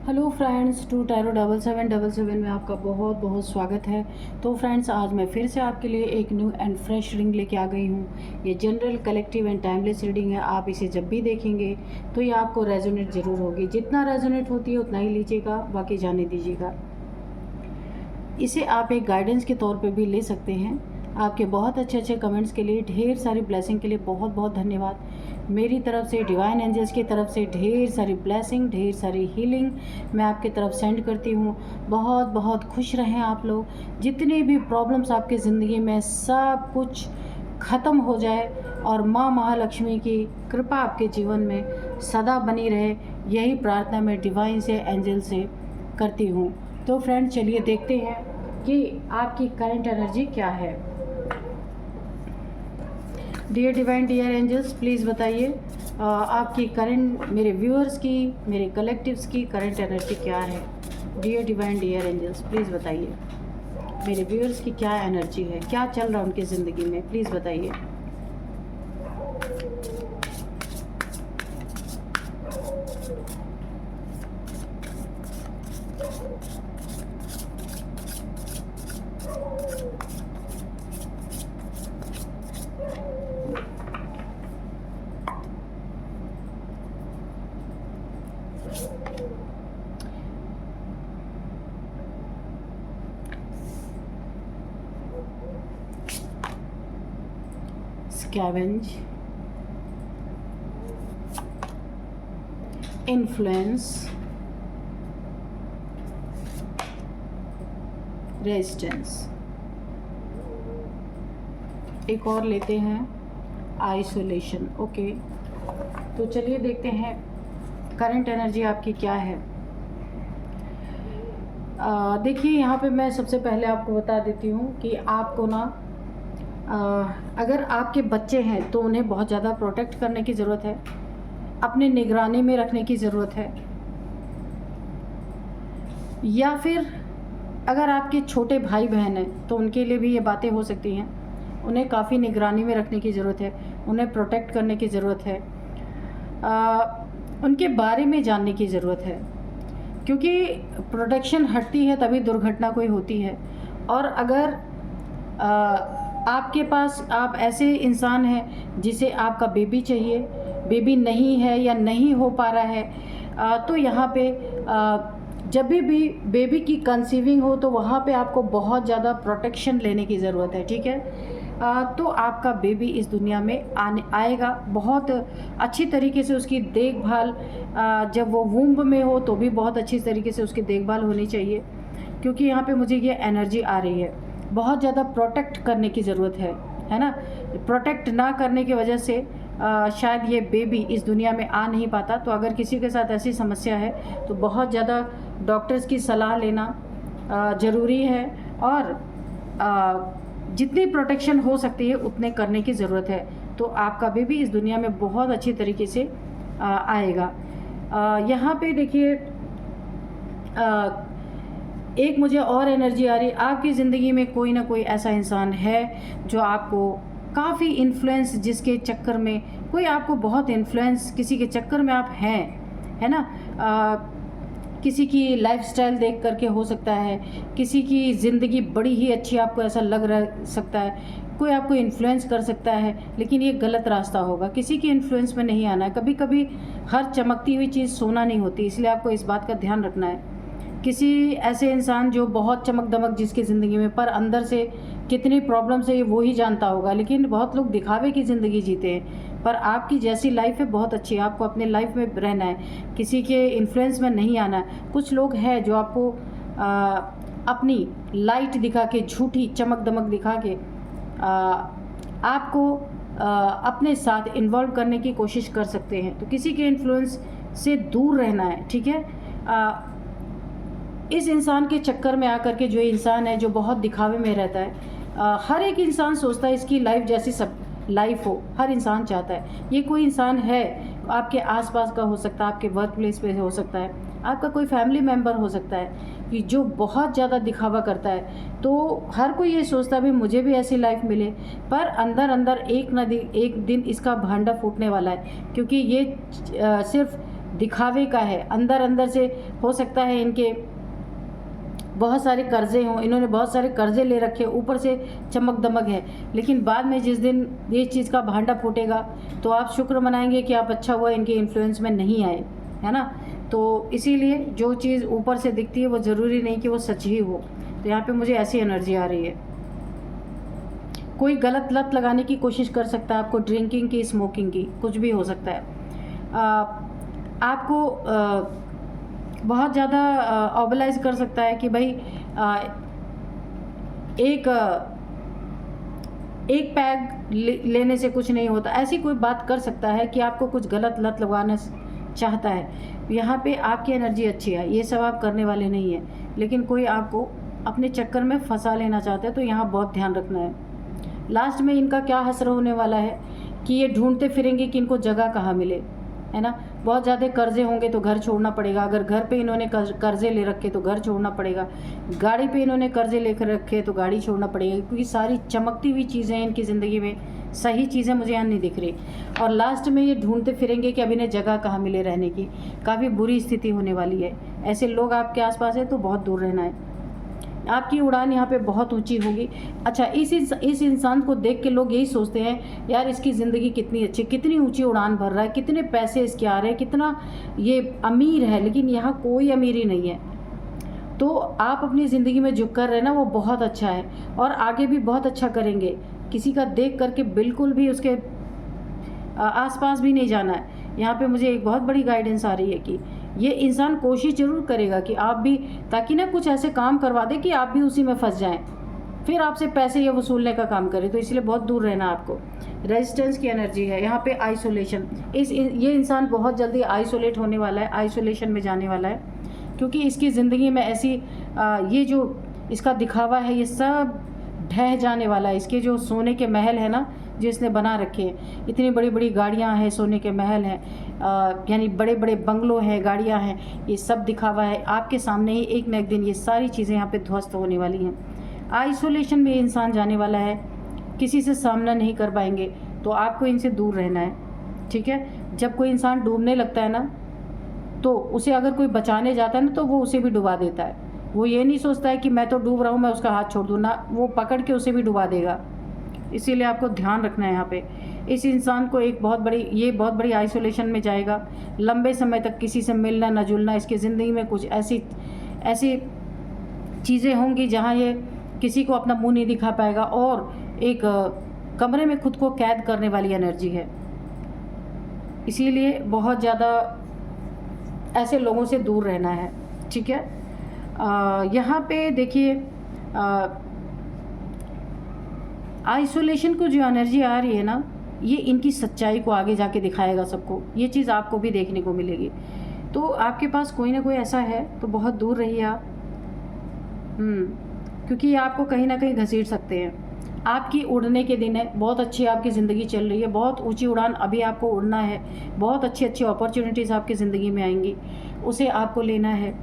Hello friends, to tarot 7777 में आपका बहुत बहुत स्वागत है। तो फ्रेंड्स, आज मैं फिर से आपके लिए एक न्यू एंड फ्रेश रीडिंग लेके आ गई हूँ। ये general, collective and timeless reading है। आप इसे जब भी देखेंगे तो ये आपको रेजोनेट ज़रूर होगी। जितना रेजोनेट होती है उतना ही लीजिएगा, बाकी जाने दीजिएगा। इसे आप एक गाइडेंस के तौर पे भी ले सकते हैं। आपके बहुत अच्छे अच्छे कमेंट्स के लिए, ढेर सारी ब्लेसिंग के लिए बहुत बहुत धन्यवाद। मेरी तरफ से, डिवाइन एंजल्स की तरफ से ढेर सारी ब्लेसिंग, ढेर सारी हीलिंग मैं आपकी तरफ सेंड करती हूँ। बहुत बहुत खुश रहें आप लोग। जितनी भी प्रॉब्लम्स आपकी ज़िंदगी में, सब कुछ ख़त्म हो जाए और माँ महालक्ष्मी की कृपा आपके जीवन में सदा बनी रहे, यही प्रार्थना मैं डिवाइन से, एंजल से करती हूँ। तो फ्रेंड, चलिए देखते हैं कि आपकी करंट एनर्जी क्या है। Dear divine, dear angels, please बताइए आपकी करंट, मेरे व्यूअर्स की, मेरे कलेक्टिव्स की करंट एनर्जी क्या है। Dear divine, dear angels, please बताइए मेरे व्यूअर्स की क्या एनर्जी है, क्या चल रहा है उनकी ज़िंदगी में, प्लीज़ बताइए। Scavenge, influence, resistance. एक और लेते हैं, आइसोलेशन। ओके, तो चलिए देखते हैं करंट एनर्जी आपकी क्या है। देखिए, यहाँ पे मैं सबसे पहले आपको बता देती हूँ कि आपको ना, अगर आपके बच्चे हैं तो उन्हें बहुत ज़्यादा प्रोटेक्ट करने की ज़रूरत है, अपने निगरानी में रखने की ज़रूरत है। या फिर अगर आपके छोटे भाई बहन हैं तो उनके लिए भी ये बातें हो सकती हैं। उन्हें काफ़ी निगरानी में रखने की ज़रूरत है, उन्हें प्रोटेक्ट करने की ज़रूरत है, उनके बारे में जानने की ज़रूरत है, क्योंकि प्रोटेक्शन हटती है तभी दुर्घटना कोई होती है। और अगर आपके पास, आप ऐसे इंसान हैं जिसे आपका बेबी चाहिए, बेबी नहीं है या नहीं हो पा रहा है, तो यहाँ पे जब भी बेबी की कंसीविंग हो तो वहाँ पे आपको बहुत ज़्यादा प्रोटेक्शन लेने की ज़रूरत है, ठीक है। तो आपका बेबी इस दुनिया में आएगा। बहुत अच्छी तरीके से उसकी देखभाल, जब वो वूम्ब में हो तो भी बहुत अच्छी तरीके से उसकी देखभाल होनी चाहिए, क्योंकि यहाँ पे मुझे ये एनर्जी आ रही है। बहुत ज़्यादा प्रोटेक्ट करने की ज़रूरत है ना। प्रोटेक्ट ना करने की वजह से शायद ये बेबी इस दुनिया में आ नहीं पाता। तो अगर किसी के साथ ऐसी समस्या है तो बहुत ज़्यादा डॉक्टर्स की सलाह लेना ज़रूरी है, और जितनी प्रोटेक्शन हो सकती है उतने करने की ज़रूरत है। तो आपका बेबी इस दुनिया में बहुत अच्छी तरीके से आएगा। यहाँ पे देखिए, एक मुझे और एनर्जी आ रही है। आपकी ज़िंदगी में कोई ना कोई ऐसा इंसान है जो आपको काफ़ी इन्फ्लुएंस, जिसके चक्कर में कोई आपको बहुत इन्फ्लुएंस, किसी के चक्कर में आप हैं, है ना। किसी की लाइफस्टाइल देख करके हो सकता है, किसी की ज़िंदगी बड़ी ही अच्छी आपको ऐसा लग रहा सकता है, कोई आपको इन्फ्लुएंस कर सकता है, लेकिन ये गलत रास्ता होगा। किसी के इन्फ्लुएंस में नहीं आना है। कभी कभी हर चमकती हुई चीज़ सोना नहीं होती, इसलिए आपको इस बात का ध्यान रखना है। किसी ऐसे इंसान जो बहुत चमक दमक जिसकी ज़िंदगी में, पर अंदर से कितनी प्रॉब्लम्स है ये वो ही जानता होगा। लेकिन बहुत लोग दिखावे की ज़िंदगी जीते हैं, पर आपकी जैसी लाइफ है बहुत अच्छी है। आपको अपने लाइफ में रहना है, किसी के इन्फ्लुएंस में नहीं आना है। कुछ लोग हैं जो आपको अपनी लाइट दिखा के, झूठी चमक दमक दिखा के आपको अपने साथ इन्वॉल्व करने की कोशिश कर सकते हैं। तो किसी के इन्फ्लुएंस से दूर रहना है, ठीक है। इस इंसान के चक्कर में आकर के, जो इंसान है जो बहुत दिखावे में रहता है, हर एक इंसान सोचता है इसकी लाइफ जैसी सब लाइफ हो, हर इंसान चाहता है। ये कोई इंसान है आपके आसपास का हो सकता है, आपके वर्क प्लेस पे हो सकता है, आपका कोई फैमिली मेम्बर हो सकता है कि जो बहुत ज़्यादा दिखावा करता है। तो हर कोई ये सोचता है भी मुझे भी ऐसी लाइफ मिले, पर अंदर अंदर एक दिन इसका भांडा फूटने वाला है, क्योंकि ये सिर्फ दिखावे का है, अंदर अंदर से हो सकता है इनके बहुत सारे कर्जे हों, इन्होंने बहुत सारे कर्जे ले रखे, ऊपर से चमक दमक है, लेकिन बाद में जिस दिन ये चीज़ का भांडा फूटेगा तो आप शुक्र मनाएंगे कि आप अच्छा हुआ इनके इन्फ्लुएंस में नहीं आए, है ना। तो इसीलिए जो चीज़ ऊपर से दिखती है वो ज़रूरी नहीं कि वो सच ही हो। तो यहाँ पे मुझे ऐसी एनर्जी आ रही है। कोई गलत लत लगाने की कोशिश कर सकता है आपको, ड्रिंकिंग की, स्मोकिंग की, कुछ भी हो सकता है। आपको बहुत ज़्यादा ऑबलाइज कर सकता है कि भाई एक पैग लेने से कुछ नहीं होता, ऐसी कोई बात कर सकता है कि आपको कुछ गलत लत लगाना चाहता है। यहाँ पे आपकी एनर्जी अच्छी है, ये सब आप करने वाले नहीं है, लेकिन कोई आपको अपने चक्कर में फंसा लेना चाहता है, तो यहाँ बहुत ध्यान रखना है। लास्ट में इनका क्या हसर होने वाला है कि ये ढूंढते फिरेंगे कि इनको जगह कहाँ मिले, है ना। बहुत ज़्यादा कर्जे होंगे तो घर छोड़ना पड़ेगा, अगर घर पे इन्होंने कर्जे ले रखे तो घर छोड़ना पड़ेगा, गाड़ी पे इन्होंने कर्जे लेकर रखे तो गाड़ी छोड़ना पड़ेगा, क्योंकि सारी चमकती हुई चीज़ें हैं इनकी ज़िंदगी में, सही चीज़ें मुझे यहाँ नहीं दिख रही। और लास्ट में ये ढूंढते फिरेंगे कि अब इन्हें जगह कहाँ मिले रहने की। काफ़ी बुरी स्थिति होने वाली है। ऐसे लोग आपके आसपास है तो बहुत दूर रहना है। आपकी उड़ान यहाँ पे बहुत ऊंची होगी। अच्छा, इस इंसान को देख के लोग यही सोचते हैं, यार इसकी ज़िंदगी कितनी अच्छी, कितनी ऊंची उड़ान भर रहा है, कितने पैसे इसके आ रहे हैं, कितना ये अमीर है, लेकिन यहाँ कोई अमीरी नहीं है। तो आप अपनी ज़िंदगी में जो कर रहे हैं ना वो बहुत अच्छा है, और आगे भी बहुत अच्छा करेंगे। किसी का देख करके बिल्कुल भी उसके आसपास भी नहीं जाना है। यहाँ पे मुझे एक बहुत बड़ी गाइडेंस आ रही है कि ये इंसान कोशिश ज़रूर करेगा कि आप भी, ताकि ना कुछ ऐसे काम करवा दे कि आप भी उसी में फंस जाएं, फिर आपसे पैसे ये वसूलने का काम करे। तो इसलिए बहुत दूर रहना आपको। रेजिस्टेंस की एनर्जी है यहाँ पे, आइसोलेशन। ये इंसान बहुत जल्दी आइसोलेट होने वाला है, आइसोलेशन में जाने वाला है, क्योंकि इसकी ज़िंदगी में ऐसी ये जो इसका दिखावा है ये सब ढह जाने वाला है। इसके जो सोने के महल है ना जो इसने बना रखे हैं, इतनी बड़ी बड़ी गाड़ियाँ हैं, सोने के महल हैं, यानी बड़े बड़े बंगलो हैं, गाड़ियाँ हैं, ये सब दिखावा है। आपके सामने ही एक न एक दिन ये सारी चीज़ें यहाँ पे ध्वस्त होने वाली हैं। आइसोलेशन में इंसान जाने वाला है, किसी से सामना नहीं कर पाएंगे, तो आपको इनसे दूर रहना है, ठीक है। जब कोई इंसान डूबने लगता है ना, तो उसे अगर कोई बचाने जाता है ना तो वो उसे भी डुबा देता है। वो ये नहीं सोचता है कि मैं तो डूब रहा हूँ, मैं उसका हाथ छोड़ दूँ ना, वो पकड़ के उसे भी डुबा देगा। इसीलिए आपको ध्यान रखना है यहाँ पे। इस इंसान को बहुत बड़ी आइसोलेशन में जाएगा, लंबे समय तक किसी से मिलना न जुलना। इसकी ज़िंदगी में कुछ ऐसी चीज़ें होंगी जहाँ ये किसी को अपना मुंह नहीं दिखा पाएगा, और एक कमरे में खुद को कैद करने वाली एनर्जी है। इसीलिए बहुत ज़्यादा ऐसे लोगों से दूर रहना है, ठीक है। यहाँ पे देखिए, आइसोलेशन को जो एनर्जी आ रही है ना, ये इनकी सच्चाई को आगे जाके दिखाएगा सबको। ये चीज़ आपको भी देखने को मिलेगी। तो आपके पास कोई ना कोई ऐसा है तो बहुत दूर रहिए आप, क्योंकि ये आपको कहीं ना कहीं घसीट सकते हैं। आपकी उड़ने के दिन है, बहुत अच्छी आपकी ज़िंदगी चल रही है, बहुत ऊंची उड़ान अभी आपको उड़ना है, बहुत अच्छी अच्छी अपॉर्चुनिटीज़ आपकी ज़िंदगी में आएंगी, उसे आपको लेना है।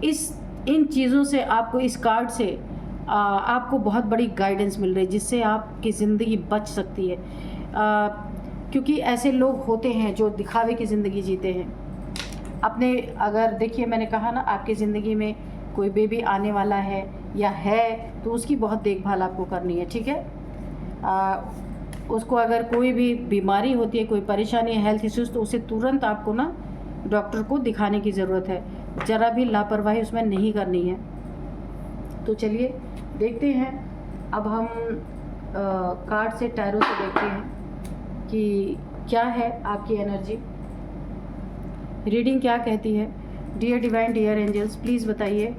इन चीज़ों से आपको, इस कार्ड से आपको बहुत बड़ी गाइडेंस मिल रही है, जिससे आपकी ज़िंदगी बच सकती है। क्योंकि ऐसे लोग होते हैं जो दिखावे की ज़िंदगी जीते हैं अपने। अगर देखिए, मैंने कहा ना, आपकी ज़िंदगी में कोई बेबी आने वाला है या है तो उसकी बहुत देखभाल आपको करनी है, ठीक है। उसको अगर कोई भी बीमारी होती है, कोई परेशानी है, हेल्थ इश्यूज़, तो उसे तुरंत आपको ना डॉक्टर को दिखाने की ज़रूरत है। ज़रा भी लापरवाही उसमें नहीं करनी है। तो चलिए देखते हैं, अब हम कार्ड से, टैरो से देखते हैं कि क्या है आपकी एनर्जी, रीडिंग क्या कहती है। Dear divine, dear angels, please बताइए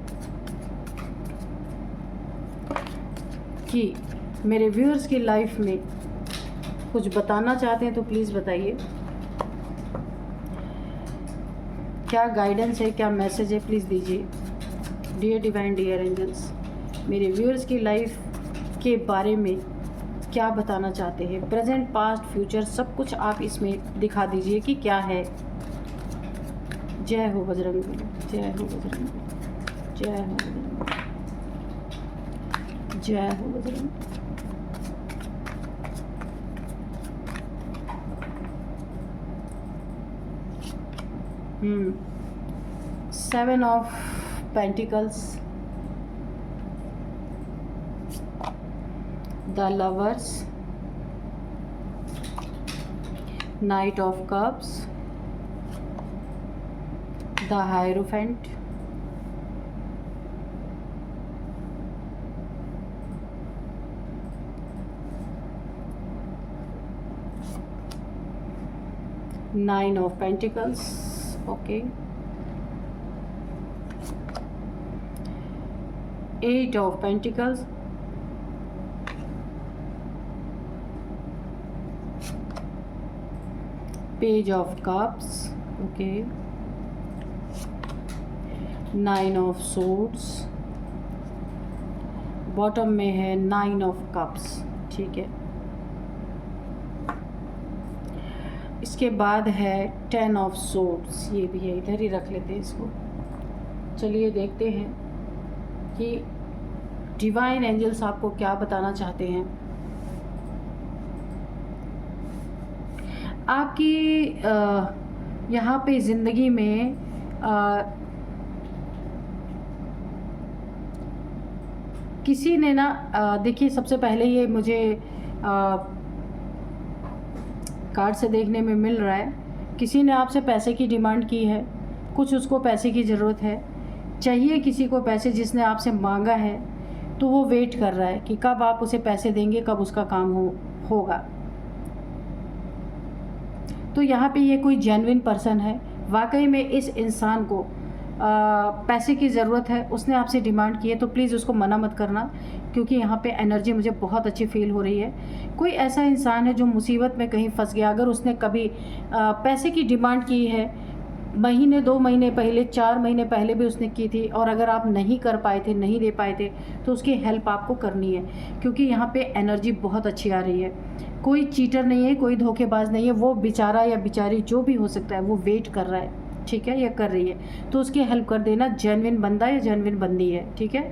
कि मेरे व्यूअर्स की लाइफ में कुछ बताना चाहते हैं तो प्लीज़ बताइए। क्या गाइडेंस है, क्या मैसेज है, प्लीज़ दीजिए। डियर डिवाइन, डियर एंजल्स, मेरे व्यूअर्स की लाइफ के बारे में क्या बताना चाहते हैं, प्रेजेंट, पास्ट, फ्यूचर, सब कुछ आप इसमें दिखा दीजिए कि क्या है। जय हो बजरंग, जय हो बजरंग, जय हो बजरंग, जय हो Bajrang. 7 of Pentacles, the Lovers, Knight of Cups, the Hierophant, Nine of Pentacles, okay, 8 of Pentacles, Page of Cups, okay, 9 of Swords, bottom में है 9 of Cups, ठीक है। इसके बाद है 10 of Swords, ये भी है, इधर ही रख लेते हैं इसको। चलिए देखते हैं कि डिवाइन एंजल्स आपको क्या बताना चाहते हैं। आपकी यहाँ पे ज़िंदगी में किसी ने ना देखिए, सबसे पहले ये मुझे कार्ड से देखने में मिल रहा है, किसी ने आपसे पैसे की डिमांड की है, कुछ उसको पैसे की ज़रूरत है, चाहिए किसी को पैसे, जिसने आपसे मांगा है तो वो वेट कर रहा है कि कब आप उसे पैसे देंगे, कब उसका काम होगा। तो यहाँ पे ये कोई जेन्युइन पर्सन है, वाकई में इस इंसान को पैसे की ज़रूरत है, उसने आपसे डिमांड की है, तो प्लीज़ उसको मना मत करना, क्योंकि यहाँ पे एनर्जी मुझे बहुत अच्छी फील हो रही है। कोई ऐसा इंसान है जो मुसीबत में कहीं फंस गया, अगर उसने कभी पैसे की डिमांड की है, महीने 2 महीने पहले, 4 महीने पहले भी उसने की थी, और अगर आप नहीं कर पाए थे, नहीं दे पाए थे, तो उसकी हेल्प आपको करनी है, क्योंकि यहाँ पे एनर्जी बहुत अच्छी आ रही है। कोई चीटर नहीं है, कोई धोखेबाज नहीं है, वो बेचारा या बेचारी जो भी हो सकता है, वो वेट कर रहा है, ठीक है, या कर रही है, तो उसकी हेल्प कर देना। जेन्युइन बंदा या जेन्युइन बंदी है, ठीक है,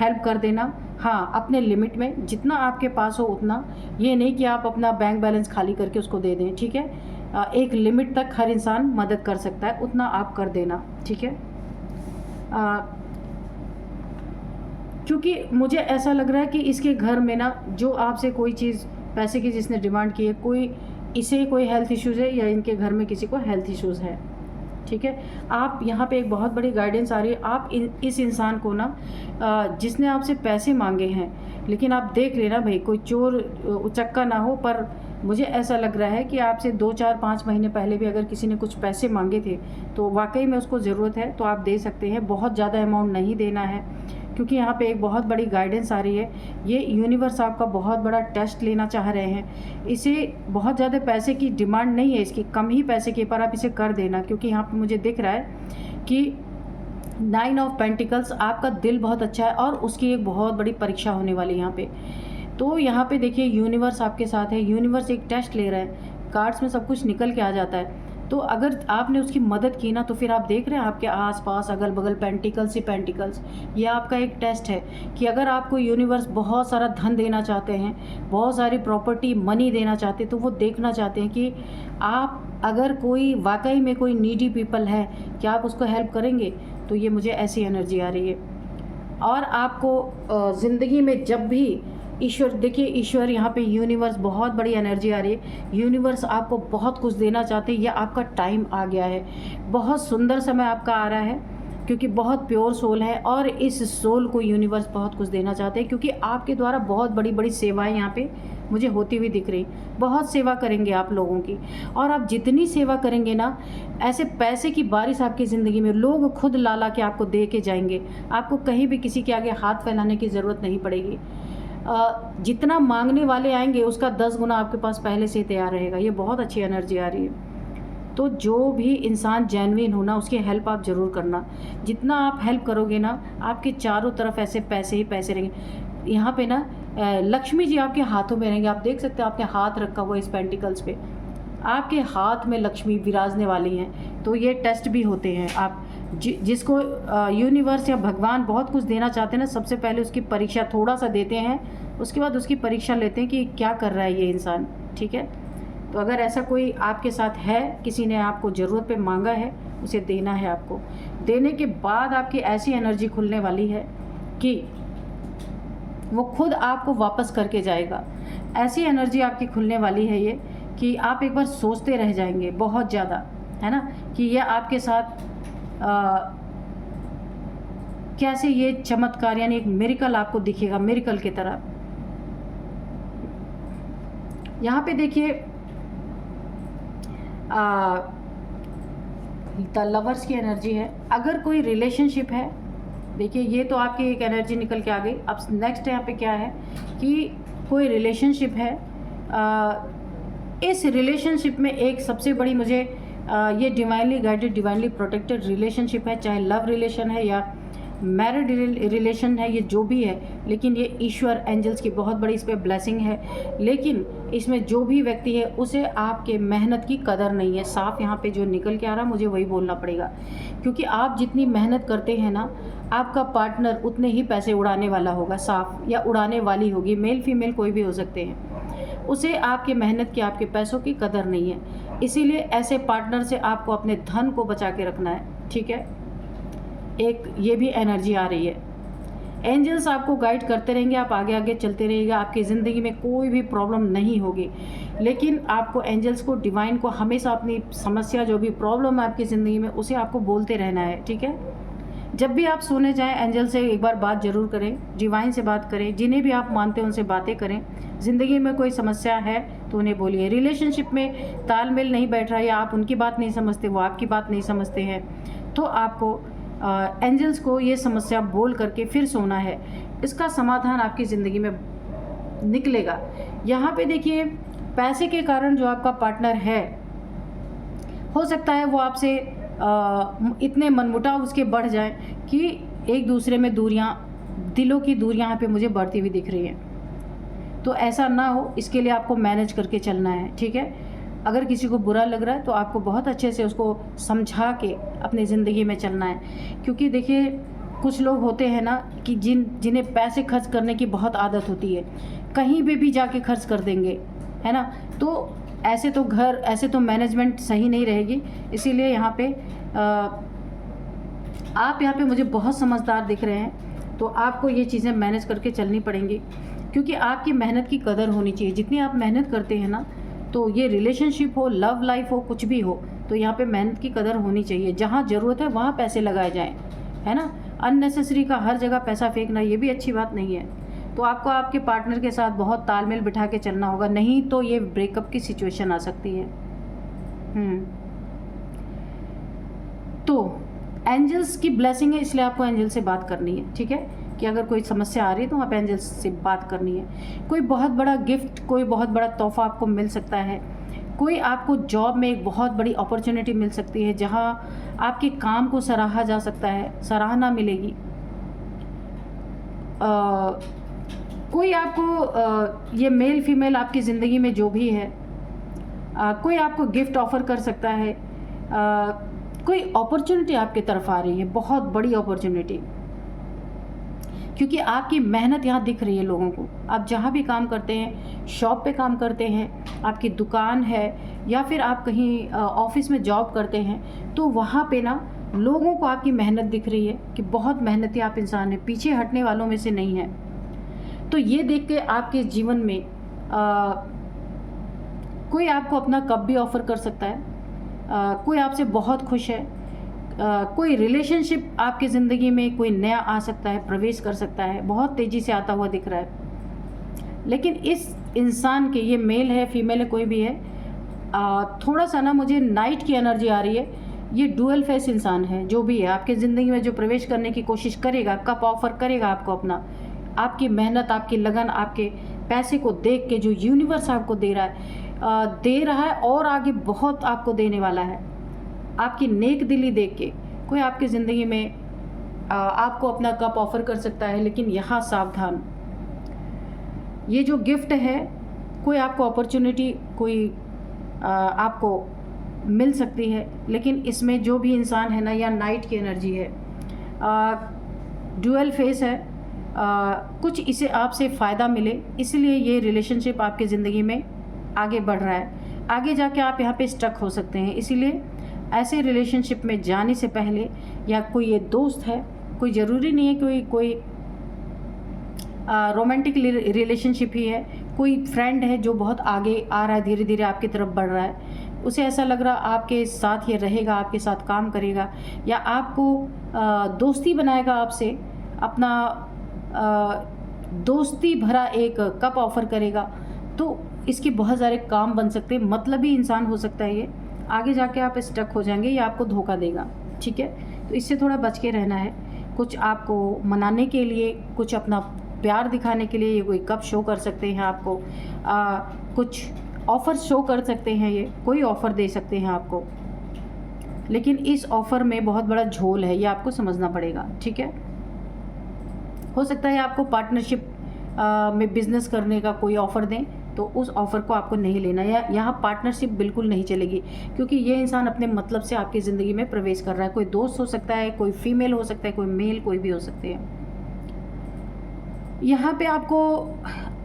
हेल्प कर देना। हाँ, अपने लिमिट में, जितना आपके पास हो उतना, ये नहीं कि आप अपना बैंक बैलेंस खाली करके उसको दे दें, ठीक है। एक लिमिट तक हर इंसान मदद कर सकता है, उतना आप कर देना, ठीक है। क्योंकि मुझे ऐसा लग रहा है कि इसके घर में ना, जो आपसे कोई चीज़ पैसे की जिसने डिमांड की है, कोई इसे कोई हेल्थ इश्यूज़ है, या इनके घर में किसी को हेल्थ इश्यूज़ है, ठीक है। आप यहाँ पे एक बहुत बड़ी गाइडेंस आ रही है। आप इस इंसान को ना, जिसने आपसे पैसे मांगे हैं, लेकिन आप देख लेना भाई, कोई चोर उचक्का ना हो, पर मुझे ऐसा लग रहा है कि आपसे 2, 4, 5 महीने पहले भी अगर किसी ने कुछ पैसे मांगे थे, तो वाकई में उसको ज़रूरत है, तो आप दे सकते हैं। बहुत ज़्यादा अमाउंट नहीं देना है, क्योंकि यहाँ पे एक बहुत बड़ी गाइडेंस आ रही है। ये यूनिवर्स आपका बहुत बड़ा टेस्ट लेना चाह रहे हैं। इसे बहुत ज़्यादा पैसे की डिमांड नहीं है, इसकी कम ही पैसे की, पर आप इसे कर देना, क्योंकि यहाँ पे मुझे दिख रहा है कि 9 ऑफ पेंटिकल्स, आपका दिल बहुत अच्छा है, और उसकी एक बहुत बड़ी परीक्षा होने वाली है यहाँ पे। तो यहाँ पे देखिए, यूनिवर्स आपके साथ है, यूनिवर्स एक टेस्ट ले रहा है। कार्ड्स में सब कुछ निकल के आ जाता है, तो अगर आपने उसकी मदद की ना, तो फिर आप देख रहे हैं आपके आसपास अगल बगल पेंटिकल्स ही पेंटिकल्स। ये आपका एक टेस्ट है कि अगर आपको यूनिवर्स बहुत सारा धन देना चाहते हैं, बहुत सारी प्रॉपर्टी मनी देना चाहते हैं, तो वो देखना चाहते हैं कि आप, अगर कोई वाकई में कोई नीडी पीपल है, क्या आप उसको हेल्प करेंगे। तो ये मुझे ऐसी एनर्जी आ रही है। और आपको ज़िंदगी में जब भी ईश्वर, देखिए ईश्वर यहाँ पे, यूनिवर्स, बहुत बड़ी एनर्जी आ रही है। यूनिवर्स आपको बहुत कुछ देना चाहते हैं, या आपका टाइम आ गया है। बहुत सुंदर समय आपका आ रहा है, क्योंकि बहुत प्योर सोल है, और इस सोल को यूनिवर्स बहुत कुछ देना चाहते हैं, क्योंकि आपके द्वारा बहुत बड़ी बड़ी सेवाएं यहाँ पे मुझे होती हुई दिख रही। बहुत सेवा करेंगे आप लोगों की, और आप जितनी सेवा करेंगे ना, ऐसे पैसे की बारिश आपकी ज़िंदगी में, लोग खुद ला ला के आपको दे के जाएंगे। आपको कहीं भी किसी के आगे हाथ फैलाने की ज़रूरत नहीं पड़ेगी। जितना मांगने वाले आएंगे, उसका 10 गुना आपके पास पहले से ही तैयार रहेगा। ये बहुत अच्छी एनर्जी आ रही है। तो जो भी इंसान जेन्युइन हो ना, उसकी हेल्प आप ज़रूर करना। जितना आप हेल्प करोगे ना, आपके चारों तरफ ऐसे पैसे ही पैसे रहेंगे। यहाँ पे ना लक्ष्मी जी आपके हाथों में रहेंगे। आप देख सकते हैं, आपके हाथ रखा हुआ इस पेंटिकल्स पे, आपके हाथ में लक्ष्मी विराजने वाली हैं। तो ये टेस्ट भी होते हैं। आप जिसको यूनिवर्स या भगवान बहुत कुछ देना चाहते हैं ना, सबसे पहले उसकी परीक्षा थोड़ा सा देते हैं, उसके बाद उसकी परीक्षा लेते हैं कि क्या कर रहा है ये इंसान, ठीक है। तो अगर ऐसा कोई आपके साथ है, किसी ने आपको ज़रूरत पे मांगा है, उसे देना है आपको। देने के बाद आपकी ऐसी एनर्जी खुलने वाली है कि वो खुद आपको वापस करके जाएगा। ऐसी एनर्जी आपकी खुलने वाली है ये कि आप एक बार सोचते रह जाएंगे बहुत ज़्यादा, है ना, कि ये आपके साथ कैसे ये चमत्कार यानी एक मिरेकल आपको दिखेगा, मिरेकल की तरह। यहाँ पे देखिए द लवर्स की एनर्जी है। अगर कोई रिलेशनशिप है, देखिए ये तो आपकी एक एनर्जी निकल के आ गई। अब नेक्स्ट यहाँ पे क्या है कि कोई रिलेशनशिप है। इस रिलेशनशिप में एक सबसे बड़ी मुझे ये divinely guided, divinely protected relationship है, चाहे लव रिलेशन है या मैरिड रिलेशन है, ये जो भी है, लेकिन ये ईश्वर एंजल्स की बहुत बड़ी इस पर ब्लेसिंग है। लेकिन इसमें जो भी व्यक्ति है उसे आपके मेहनत की कदर नहीं है। साफ यहाँ पे जो निकल के आ रहा है मुझे वही बोलना पड़ेगा, क्योंकि आप जितनी मेहनत करते हैं ना, आपका पार्टनर उतने ही पैसे उड़ाने वाला होगा, साफ, या उड़ाने वाली होगी, मेल फीमेल कोई भी हो सकते हैं। उसे आपके मेहनत की, आपके पैसों की कदर नहीं है। इसीलिए ऐसे पार्टनर से आपको अपने धन को बचा के रखना है, ठीक है। एक ये भी एनर्जी आ रही है। एंजल्स आपको गाइड करते रहेंगे, आप आगे आगे चलते रहिएगा, आपकी ज़िंदगी में कोई भी प्रॉब्लम नहीं होगी। लेकिन आपको एंजल्स को, डिवाइन को हमेशा अपनी समस्या, जो भी प्रॉब्लम है आपकी ज़िंदगी में, उसे आपको बोलते रहना है, ठीक है। जब भी आप सोने जाएं, एंजल से एक बार बात ज़रूर करें, डिवाइन से बात करें, जिन्हें भी आप मानते हैं उनसे बातें करें। ज़िंदगी में कोई समस्या है तो उन्हें बोलिए। रिलेशनशिप में तालमेल नहीं बैठ रहा है या आप उनकी बात नहीं समझते, वो आपकी बात नहीं समझते हैं, तो आपको एंजल्स को ये समस्या बोल करके फिर सोना है। इसका समाधान आपकी ज़िंदगी में निकलेगा। यहाँ पे देखिए, पैसे के कारण जो आपका पार्टनर है, हो सकता है वो आपसे इतने मनमुटाव उसके बढ़ जाए कि एक दूसरे में दूरियाँ, दिलों की दूरियाँ यहाँ पे मुझे बढ़ती हुई दिख रही हैं। तो ऐसा ना हो, इसके लिए आपको मैनेज करके चलना है, ठीक है। अगर किसी को बुरा लग रहा है तो आपको बहुत अच्छे से उसको समझा के अपनी ज़िंदगी में चलना है। क्योंकि देखिए, कुछ लोग होते हैं ना कि जिन्हें पैसे खर्च करने की बहुत आदत होती है, कहीं भी जाके खर्च कर देंगे, है ना। तो ऐसे तो मैनेजमेंट सही नहीं रहेगी। इसीलिए यहाँ पे आप यहाँ पे मुझे बहुत समझदार दिख रहे हैं, तो आपको ये चीज़ें मैनेज करके चलनी पड़ेंगी, क्योंकि आपकी मेहनत की कदर होनी चाहिए। जितनी आप मेहनत करते हैं ना, तो ये रिलेशनशिप हो, लव लाइफ हो, कुछ भी हो, तो यहाँ पे मेहनत की कदर होनी चाहिए। जहाँ ज़रूरत है वहाँ पैसे लगाए जाएँ, है ना। अननेसेसरी का हर जगह पैसा फेंकना, ये भी अच्छी बात नहीं है। तो आपको आपके पार्टनर के साथ बहुत तालमेल बिठा के चलना होगा, नहीं तो ये ब्रेकअप की सिचुएशन आ सकती है। तो एंजल्स की ब्लेसिंग है, इसलिए आपको एंजल से बात करनी है, ठीक है, कि अगर कोई समस्या आ रही है तो आप एंजल्स से बात करनी है। कोई बहुत बड़ा गिफ्ट, कोई बहुत बड़ा तोहफा आपको मिल सकता है। कोई आपको जॉब में एक बहुत बड़ी अपॉर्चुनिटी मिल सकती है, जहां आपके काम को सराहा जा सकता है, सराहना मिलेगी। कोई आपको ये मेल फीमेल आपकी ज़िंदगी में जो भी है, कोई आपको गिफ्ट ऑफ़र कर सकता है। कोई अपॉर्चुनिटी आपकी तरफ आ रही है, बहुत बड़ी अपॉर्चुनिटी, क्योंकि आपकी मेहनत यहाँ दिख रही है लोगों को। आप जहाँ भी काम करते हैं, शॉप पे काम करते हैं, आपकी दुकान है, या फिर आप कहीं ऑफिस में जॉब करते हैं, तो वहाँ पे ना लोगों को आपकी मेहनत दिख रही है कि बहुत मेहनती आप इंसान हैं, पीछे हटने वालों में से नहीं है। तो ये देख के आपके जीवन में कोई आपको अपना कप भी ऑफ़र कर सकता है। कोई आपसे बहुत खुश है। कोई रिलेशनशिप आपकी ज़िंदगी में कोई नया आ सकता है, प्रवेश कर सकता है, बहुत तेज़ी से आता हुआ दिख रहा है। लेकिन इस इंसान के, ये मेल है फीमेल है कोई भी है, थोड़ा सा ना मुझे नाइट की एनर्जी आ रही है। ये डुअल फेस इंसान है, जो भी है आपके ज़िंदगी में जो प्रवेश करने की कोशिश करेगा, कप ऑफ़र करेगा आपको अपना, आपकी मेहनत, आपकी लगन, आपके पैसे को देख के जो यूनिवर्स आपको दे रहा है और आगे बहुत आपको देने वाला है। आपकी नेक दिली देख के कोई आपकी ज़िंदगी में आपको अपना कप ऑफ़र कर सकता है। लेकिन यहाँ सावधान, ये जो गिफ्ट है, कोई आपको अपॉर्चुनिटी कोई आपको मिल सकती है, लेकिन इसमें जो भी इंसान है ना, या नाइट की एनर्जी है, डुअल फेस है, कुछ इसे आपसे फ़ायदा मिले, इसलिए ये रिलेशनशिप आपकी ज़िंदगी में आगे बढ़ रहा है। आगे जाके आप यहाँ पे स्टक हो सकते हैं, इसीलिए ऐसे रिलेशनशिप में जाने से पहले, या कोई ये दोस्त है, कोई ज़रूरी नहीं है कोई रोमांटिक रिलेशनशिप ही है, कोई फ्रेंड है जो बहुत आगे आ रहा है, धीरे धीरे आपकी तरफ बढ़ रहा है, उसे ऐसा लग रहा आपके साथ ये रहेगा, आपके साथ काम करेगा, या आपको दोस्ती बनाएगा आपसे, अपना दोस्ती भरा एक कप ऑफ़र करेगा, तो इसके बहुत सारे काम बन सकते हैं। मतलबी इंसान हो सकता है ये, आगे जाके आप स्टक हो जाएंगे, या आपको धोखा देगा, ठीक है। तो इससे थोड़ा बच के रहना है। कुछ आपको मनाने के लिए, कुछ अपना प्यार दिखाने के लिए ये कोई कप शो कर सकते हैं आपको, कुछ ऑफ़र शो कर सकते हैं, ये कोई ऑफ़र दे सकते हैं आपको, लेकिन इस ऑफ़र में बहुत बड़ा झोल है, ये आपको समझना पड़ेगा, ठीक है। हो सकता है आपको पार्टनरशिप में बिज़नेस करने का कोई ऑफ़र दें, तो उस ऑफ़र को आपको नहीं लेना, या यहाँ पार्टनरशिप बिल्कुल नहीं चलेगी, क्योंकि ये इंसान अपने मतलब से आपकी ज़िंदगी में प्रवेश कर रहा है। कोई दोस्त हो सकता है, कोई फीमेल हो सकता है, कोई मेल, कोई भी हो सकते हैं। यहाँ पे आपको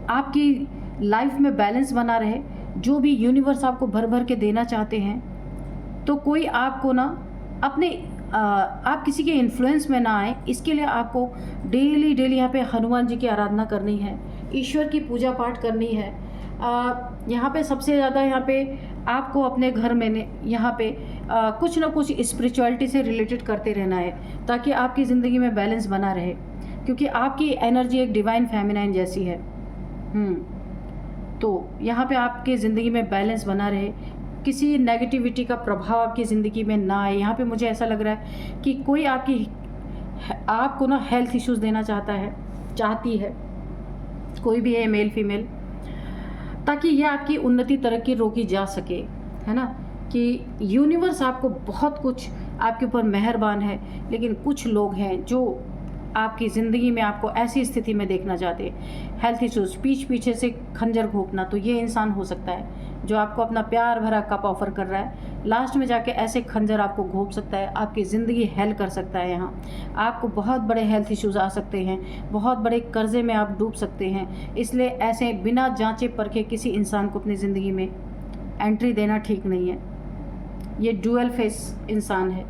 आपकी लाइफ में बैलेंस बना रहे, जो भी यूनिवर्स आपको भर भर के देना चाहते हैं, तो कोई आपको ना अपने आप किसी के इन्फ्लुएंस में ना आए, इसके लिए आपको डेली यहाँ पे हनुमान जी की आराधना करनी है, ईश्वर की पूजा पाठ करनी है। यहाँ पे सबसे ज़्यादा यहाँ पे आपको अपने घर में यहाँ पे कुछ ना कुछ स्पिरिचुअलिटी से रिलेटेड करते रहना है, ताकि आपकी ज़िंदगी में बैलेंस बना रहे, क्योंकि आपकी एनर्जी एक डिवाइन फेमिनाइन जैसी है। तो यहाँ पे आपके ज़िंदगी में बैलेंस बना रहे, किसी नेगेटिविटी का प्रभाव आपकी ज़िंदगी में ना आए। यहाँ पे मुझे ऐसा लग रहा है कि कोई आपको ना हेल्थ इश्यूज़ देना चाहती है, कोई भी है, मेल फीमेल, ताकि ये आपकी उन्नति तरक्की रोकी जा सके, है ना। कि यूनिवर्स आपको बहुत कुछ आपके ऊपर मेहरबान है, लेकिन कुछ लोग हैं जो आपकी ज़िंदगी में आपको ऐसी स्थिति में देखना चाहते हैं। हेल्थ इश्यूज़, पीछे से खंजर घोंपना, तो ये इंसान हो सकता है जो आपको अपना प्यार भरा कप ऑफ़र कर रहा है, लास्ट में जाके ऐसे खंजर आपको घोंप सकता है, आपकी ज़िंदगी हेल कर सकता है। यहाँ आपको बहुत बड़े हेल्थ इश्यूज़ आ सकते हैं, बहुत बड़े कर्जे में आप डूब सकते हैं। इसलिए ऐसे बिना जांचे परखे किसी इंसान को अपनी ज़िंदगी में एंट्री देना ठीक नहीं है। ये डुअल फेस इंसान है,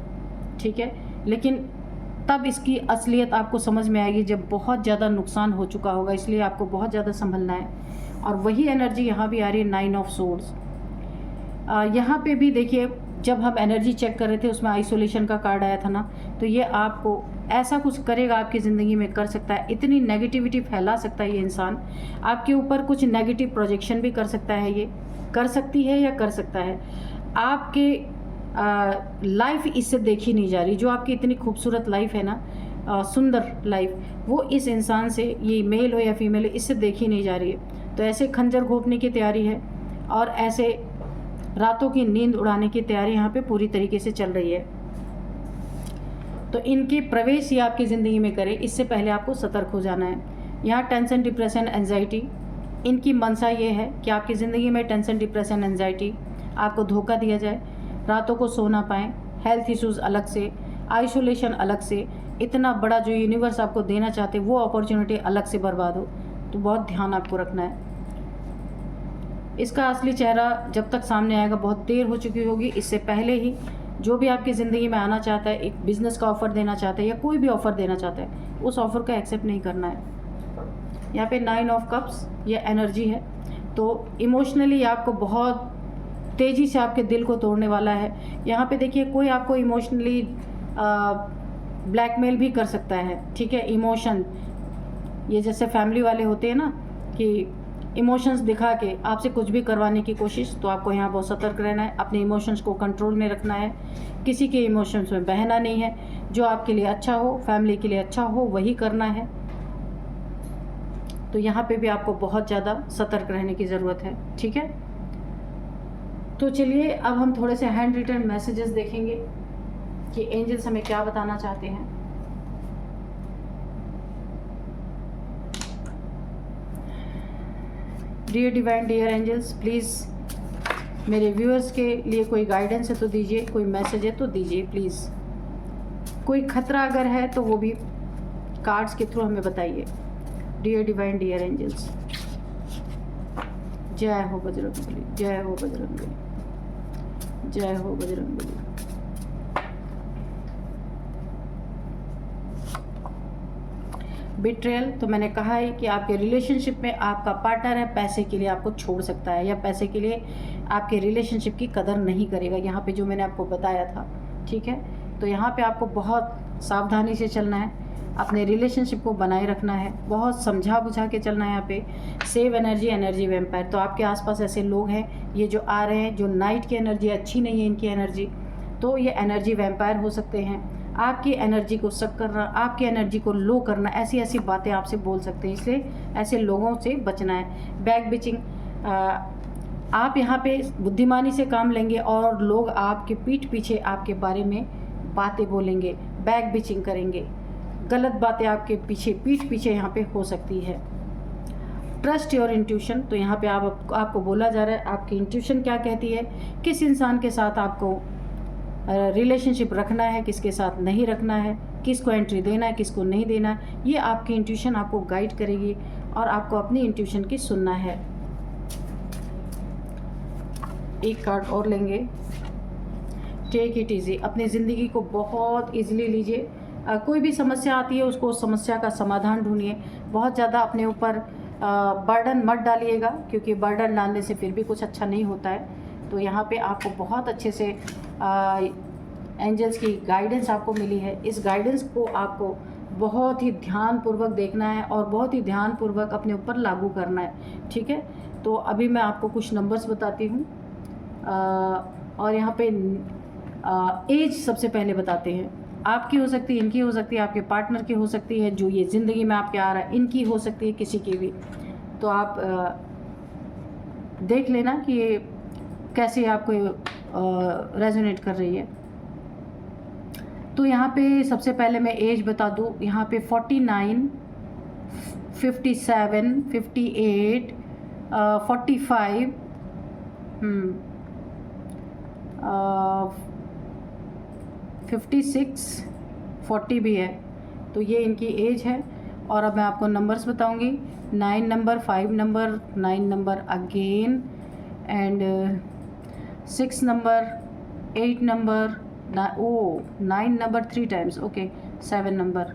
ठीक है, लेकिन तब इसकी असलियत आपको समझ में आएगी जब बहुत ज़्यादा नुकसान हो चुका होगा, इसलिए आपको बहुत ज़्यादा संभलना है। और वही एनर्जी यहाँ भी आ रही है, 9 ऑफ सोर्ड्स। यहाँ पे भी देखिए, जब हम एनर्जी चेक कर रहे थे उसमें आइसोलेशन का कार्ड आया था ना, तो ये आपको ऐसा कुछ करेगा, आपकी ज़िंदगी में कर सकता है, इतनी नेगेटिविटी फैला सकता है ये इंसान, आपके ऊपर कुछ नेगेटिव प्रोजेक्शन भी कर सकता है, ये कर सकती है या कर सकता है। आपके लाइफ इससे देखी नहीं जा रही, जो आपकी इतनी खूबसूरत लाइफ है ना, सुंदर लाइफ, वो इस इंसान से, ये मेल हो या फीमेल, इससे देखी नहीं जा रही है। तो ऐसे खंजर घोंपने की तैयारी है, और ऐसे रातों की नींद उड़ाने की तैयारी यहाँ पे पूरी तरीके से चल रही है। तो इनके प्रवेश ये आपकी ज़िंदगी में करे, इससे पहले आपको सतर्क हो जाना है। यहाँ टेंशन, डिप्रेशन, एंजाइटी, इनकी मंशा ये है कि आपकी ज़िंदगी में टेंशन, डिप्रेशन, एंजाइटी, आपको धोखा दिया जाए, रातों को सो ना पाएँ, हेल्थ इश्यूज़ अलग से, आइसोलेशन अलग से, इतना बड़ा जो यूनिवर्स आपको देना चाहते वो अपॉर्चुनिटी अलग से बर्बाद हो। तो बहुत ध्यान आपको रखना है। इसका असली चेहरा जब तक सामने आएगा बहुत देर हो चुकी होगी। इससे पहले ही जो भी आपकी ज़िंदगी में आना चाहता है, एक बिज़नेस का ऑफ़र देना चाहता है या कोई भी ऑफ़र देना चाहता है, उस ऑफ़र को एक्सेप्ट नहीं करना है। यहाँ पे 9 ऑफ कप्स ये एनर्जी है, तो इमोशनली आपको बहुत तेज़ी से आपके दिल को तोड़ने वाला है। यहाँ पे देखिए, कोई आपको इमोशनली ब्लैकमेल भी कर सकता है, ठीक है। इमोशन, ये जैसे फैमिली वाले होते हैं ना, कि इमोशंस दिखा के आपसे कुछ भी करवाने की कोशिश, तो आपको यहाँ बहुत सतर्क रहना है, अपने इमोशंस को कंट्रोल में रखना है, किसी के इमोशंस में बहना नहीं है। जो आपके लिए अच्छा हो, फैमिली के लिए अच्छा हो, वही करना है। तो यहाँ पे भी आपको बहुत ज़्यादा सतर्क रहने की ज़रूरत है, ठीक है। तो चलिए अब हम थोड़े से हैंड रिटन मैसेजेस देखेंगे कि एंजल्स हमें क्या बताना चाहते हैं। Dear divine, dear angels, please मेरे व्यूअर्स के लिए कोई गाइडेंस है तो दीजिए, कोई मैसेज है तो दीजिए प्लीज़। कोई खतरा अगर है तो वो भी कार्ड्स के थ्रू हमें बताइए। डियर डिवाइन, डियर एंजल्स, जय हो बजरंगबली, जय हो बजरंगबली, जय हो बजरंगबली। बिट्रेयल, तो मैंने कहा है कि आपके रिलेशनशिप में आपका पार्टनर है, पैसे के लिए आपको छोड़ सकता है या पैसे के लिए आपके रिलेशनशिप की कदर नहीं करेगा, यहाँ पे जो मैंने आपको बताया था। ठीक है, तो यहाँ पे आपको बहुत सावधानी से चलना है, अपने रिलेशनशिप को बनाए रखना है, बहुत समझा बुझा के चलना है। यहाँ पे सेव एनर्जी, एनर्जी वैम्पायर, तो आपके आसपास ऐसे लोग हैं ये जो आ रहे हैं, जो नाइट की एनर्जी अच्छी नहीं है इनकी एनर्जी, तो ये एनर्जी वैम्पायर हो सकते हैं। आपकी एनर्जी को सक करना, आपकी एनर्जी को लो करना, ऐसी ऐसी बातें आपसे बोल सकते हैं, इसलिए ऐसे लोगों से बचना है। बैक बिचिंग, आप यहाँ पे बुद्धिमानी से काम लेंगे और लोग आपके पीठ पीछे आपके बारे में बातें बोलेंगे, बैक बिचिंग करेंगे, गलत बातें आपके पीछे पीठ पीछे यहाँ पे हो सकती है। ट्रस्ट योर इंट्यूशन, तो यहाँ पे आपको बोला जा रहा है आपकी इंट्यूशन क्या कहती है, किस इंसान के साथ आपको रिलेशनशिप रखना है, किसके साथ नहीं रखना है, किसको एंट्री देना है, किसको नहीं देना है, ये आपकी इंट्यूशन आपको गाइड करेगी और आपको अपनी इंट्यूशन की सुनना है। एक कार्ड और लेंगे, टेक इट इजी, अपनी ज़िंदगी को बहुत इजीली लीजिए। कोई भी समस्या आती है उसको उस समस्या का समाधान ढूंढिए, बहुत ज़्यादा अपने ऊपर बर्डन मत डालिएगा, क्योंकि बर्डन डालने से फिर भी कुछ अच्छा नहीं होता है। तो यहाँ पे आपको बहुत अच्छे से एंजल्स की गाइडेंस आपको मिली है, इस गाइडेंस को आपको बहुत ही ध्यानपूर्वक देखना है और बहुत ही ध्यानपूर्वक अपने ऊपर लागू करना है। ठीक है, तो अभी मैं आपको कुछ नंबर्स बताती हूँ और यहाँ पे एज सबसे पहले बताते हैं। आपकी हो सकती है, इनकी हो सकती है, आपके पार्टनर की हो सकती है, जो ये ज़िंदगी में आपके आ रहा है इनकी हो सकती है, किसी की भी। तो आप देख लेना कि ये कैसे आपको रेजोनेट कर रही है। तो यहाँ पे सबसे पहले मैं एज बता दूँ, यहाँ पे 49, 57, 58, 45, 56, 40 भी है, तो ये इनकी एज है। और अब मैं आपको नंबर्स बताऊंगी, 9 number, 5 number, 9 number again, and 6 number, 8 number, 9 number 3 times, okay, 7 number,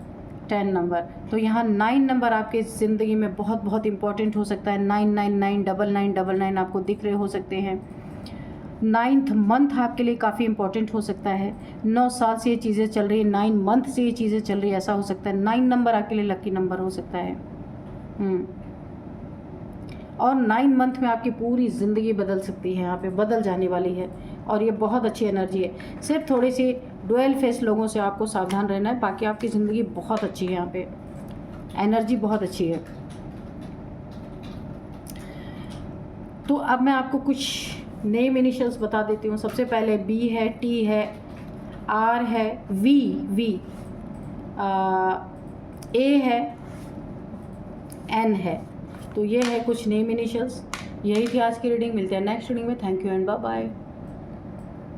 10 number. तो यहाँ 9 नंबर आपके ज़िंदगी में बहुत बहुत इंपॉर्टेंट हो सकता है। 999, 9999 आपको दिख रहे हो सकते हैं। 9th मंथ आपके लिए काफ़ी इंपॉर्टेंट हो सकता है। 9 साल से ये चीज़ें चल रही है, 9 मंथ से ये चीज़ें चल रही है, ऐसा हो सकता है। 9 नंबर आपके लिए लकी नंबर हो सकता है। और 9 मंथ में आपकी पूरी ज़िंदगी बदल सकती है, यहाँ पे बदल जाने वाली है और ये बहुत अच्छी एनर्जी है। सिर्फ थोड़ी सी डुअल फेस लोगों से आपको सावधान रहना है, बाकी आपकी ज़िंदगी बहुत अच्छी है, यहाँ पे एनर्जी बहुत अच्छी है। तो अब मैं आपको कुछ नेम इनिशियल्स बता देती हूँ। सबसे पहले बी है, टी है, आर है, वी, ए है, एन है। तो ये है कुछ नेम इनिशियल्स। यही थी आज की रीडिंग। मिलते हैं नेक्स्ट रीडिंग में। Thank you and bye bye.